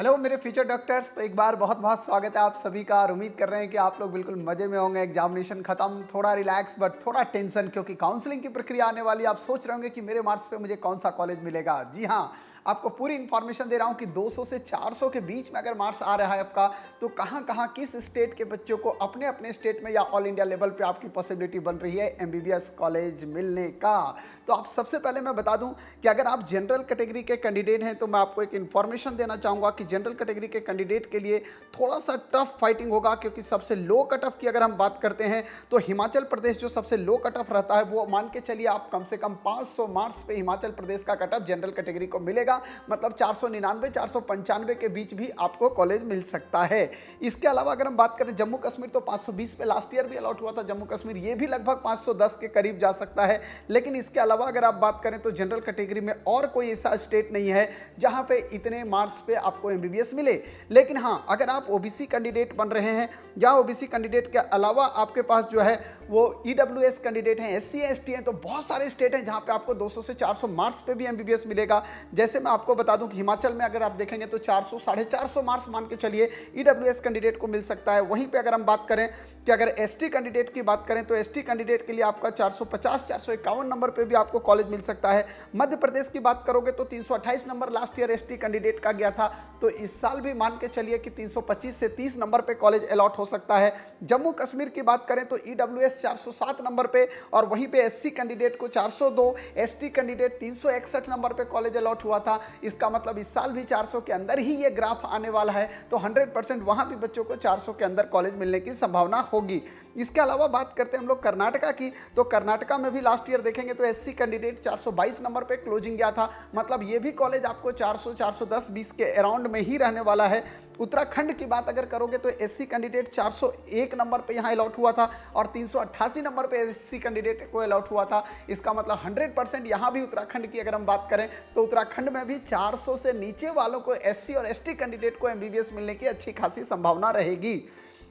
Hello मेरे future doctors. तो एक बार बहुत बहुत स्वागत है आप सभी का और उम्मीद कर रहे हैं कि आप लोग बिल्कुल मजे में होंगे। एग्जामिनेशन खत्म, थोड़ा रिलैक्स बट थोड़ा टेंशन, क्योंकि काउंसलिंग की प्रक्रिया आने वाली। आप सोच रहे होंगे कि मेरे मार्क्स पे मुझे कौन सा कॉलेज मिलेगा। जी हाँ, आपको पूरी इन्फॉर्मेशन दे रहा हूँ कि 200 से 400 के बीच में अगर मार्क्स आ रहा है आपका, तो कहाँ कहाँ किस स्टेट के बच्चों को अपने अपने स्टेट में या ऑल इंडिया लेवल पे आपकी पॉसिबिलिटी बन रही है एमबीबीएस कॉलेज मिलने का। तो आप सबसे पहले मैं बता दूं कि अगर आप जनरल कैटेगरी के कैंडिडेट हैं तो मैं आपको एक इन्फॉर्मेशन देना चाहूँगा कि जनरल कैटेगरी के कैंडिडेट के लिए थोड़ा सा टफ फाइटिंग होगा, क्योंकि सबसे लो कट ऑफ की अगर हम बात करते हैं तो हिमाचल प्रदेश जो सबसे लो कट ऑफ रहता है, वो मान के चलिए आप कम से कम 500 मार्क्स पे हिमाचल प्रदेश का कट ऑफ जनरल कैटेगरी को मिलेगा। मतलब 499 495 के बीच भी आपको कॉलेज मिल सकता है। इसके अलावा अगर हम बात करें जम्मू कश्मीर, तो 520 पे लास्ट ईयर भी अलॉट हुआ था जम्मू कश्मीर, ये भी लगभग 510 के करीब जा सकता है। लेकिन इसके अलावा अगर आप बात करें तो जनरल कैटेगरी में और कोई ऐसा स्टेट नहीं है जहां पे इतने मार्क्स पे आपको एमबीबीएस मिले। लेकिन हां, अगर आप ओबीसी कैंडिडेट बन रहे हैं या ओबीसी कैंडिडेट के अलावा आपके पास जो है वो ईडब्ल्यूएस कैंडिडेट हैं, एससी एसटी हैं, तो बहुत सारे स्टेट हैं जहां पे आपको 200 से 400 मार्क्स पे भी एमबीबीएस मिलेगा। जैसे मैं आपको बता दूं कि हिमाचल में अगर आप देखेंगे तो 400 450 मार्क्स मान के चलिए ईडब्ल्यूएस कैंडिडेट को मिल सकता है। वहीं पे अगर हम बात करें कि अगर एसटी कैंडिडेट की बात करें तो एसटी कैंडिडेट के लिए आपका 450 451 नंबर पे भी आपको कॉलेज मिल सकता है। मध्य प्रदेश की बात करोगे तो 328 number last year ST candidate का गया था, तो इस साल भी मान के चलिए कि 325 से 30 नंबर पे कॉलेज अलॉट हो सकता है। जम्मू कश्मीर की बात करें तो ईडब्ल्यूएस 407 नंबर पे और वहीं पे एससी कैंडिडेट को 402, एसटी कैंडिडेट 361 नंबर पे कॉलेज अलॉट हुआ था। इसका मतलब इस साल भी 400 के अंदर ही ये ग्राफ आने वाला है, तो 100% वहां भी बच्चों को 400 के अंदर कॉलेज मिलने की संभावना होगी। इसके अलावा बात करते हैं हम लोग कर्नाटका की, तो कर्नाटका में भी लास्ट ईयर देखेंगे तो एससी कैंडिडेट 422 नंबर पे क्लोजिंग गया था। मतलब ये भी कॉलेज आपको 400 410 20 के अराउंड में ही रहने वाला है। उत्तराखंड की बात अगर करोगे तो एससी कैंडिडेट 401 नंबर पे यहाँ अलॉट हुआ था और 388 नंबर पे एससी कैंडिडेट को अलॉट हुआ था। इसका मतलब 100% यहाँ भी उत्तराखंड की अगर हम बात करें तो उत्तराखंड में भी 400 से नीचे वालों को एससी और एसटी कैंडिडेट को एमबीबीएस मिलने की अच्छी खासी संभावना रहेगी।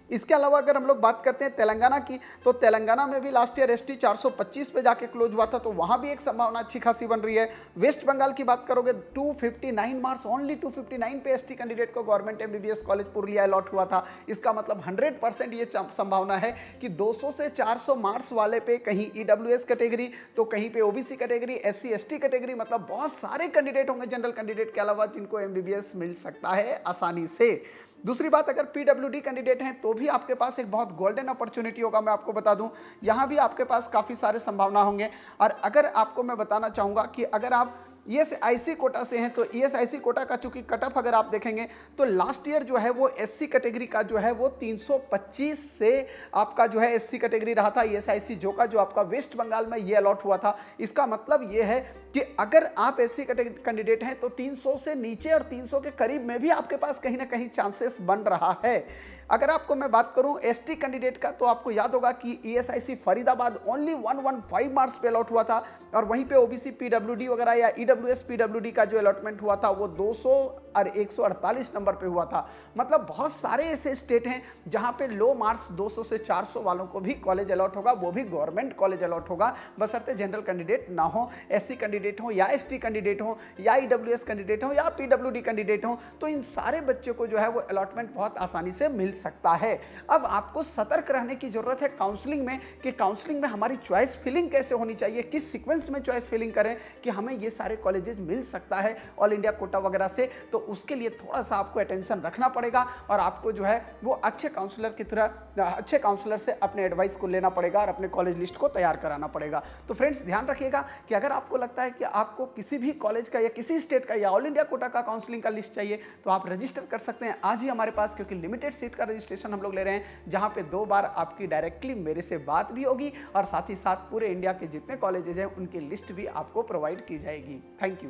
इसके अलावा अगर हम लोग बात करते हैं तेलंगाना की, तो तेलंगाना में भी लास्ट ईयर एसटी 425 पे जाके क्लोज हुआ था, तो वहां भी एक संभावना अच्छी खासी बन रही है। वेस्ट बंगाल की बात करोगे 259 मार्क्स, ओनली 259 पे एसटी कैंडिडेट को government MBBS college Purulia allot हुआ था। इसका मतलब 100% ये संभावना है कि 200 से 400 मार्क्स वाले पे कहीं ईडब्ल्यूएस कैटेगरी, तो कहीं पे OBC category, SC ST category, मतलब बहुत सारे कैंडिडेट होंगे जनरल कैंडिडेट के अलावा जिनको एमबीबीएस मिल सकता है आसानी से। दूसरी बात, अगर पीडब्ल्यूडी कैंडिडेट हैं तो भी आपके पास एक बहुत गोल्डन अपॉर्चुनिटी होगा। मैं आपको बता दूं, यहां भी आपके पास काफ़ी सारे संभावना होंगे। और अगर आपको मैं बताना चाहूँगा कि अगर आप ईएसआईसी कोटा से हैं तो ईएसआईसी कोटा का चूंकि कट ऑफ अगर आप देखेंगे तो लास्ट ईयर जो है वो एससी कैटेगरी का जो है वो 325 से आपका जो है एससी कैटेगरी रहा था। ईएसआईसी जो का जो आपका वेस्ट बंगाल में ये अलॉट हुआ था। इसका मतलब ये है कि अगर आप एससी कैंडिडेट हैं तो 300 से नीचे और 300 के करीब में भी आपके पास कहीं ना कहीं चांसेस बन रहा है। अगर आपको मैं बात करूं एसटी कैंडिडेट का, तो आपको याद होगा कि ईएसआईसी फरीदाबाद ओनली 115 मार्क्स पे अलॉट हुआ था और वहीं पे ओबीसी पीडब्ल्यूडी वगैरह या ईडब्ल्यूएस पीडब्ल्यूडी का जो अलॉटमेंट हुआ था वो 200 और 148 नंबर पे हुआ था। मतलब बहुत सारे ऐसे स्टेट हैं जहां पे लो मार्क्स 200 से 400 वालों को भी कॉलेज अलॉट होगा, वो भी गवर्नमेंट कॉलेज अलॉट होगा, बशर्ते जनरल कैंडिडेट ना हो, एससी कैंडिडेट हो या एसटी कैंडिडेट हो या ईडब्ल्यूएस कैंडिडेट हो या पीडब्ल्यूडी कैंडिडेट हो, तो इन सारे बच्चों को जो है वो अलॉटमेंट बहुत आसानी से मिल सकता है। अब आपको सतर्क रहने की जरूरत है काउंसलिंग में, कि काउंसलिंग में हमारी चॉइस फिलिंग कैसे होनी चाहिए, किस सीक्वेंस में चॉइस फिलिंग करें कि हमें ये सारे कॉलेजेस मिल सकता है ऑल इंडिया कोटा वगैरह से। तो उसके लिए थोड़ा सा आपको अटेंशन रखना पड़ेगा और आपको जो है वो अच्छे काउंसलर की तरह अच्छे काउंसलर से अपने एडवाइस को लेना पड़ेगा और अपने कॉलेज लिस्ट को तैयार कराना पड़ेगा। तो फ्रेंड्स ध्यान रखिएगा कि अगर आपको लगता है कि आपको किसी भी कॉलेज का या किसी स्टेट का या ऑल इंडिया कोटा का काउंसलिंग का लिस्ट चाहिए तो आप रजिस्टर कर सकते हैं आज ही हमारे पास, क्योंकि लिमिटेड सीट का रजिस्ट्रेशन हम लोग ले रहे हैं जहां पे 2 बार आपकी डायरेक्टली मेरे से बात भी होगी और साथ ही साथ पूरे इंडिया के जितने कॉलेजेज हैं उनकी लिस्ट भी आपको प्रोवाइड की जाएगी। Thank you.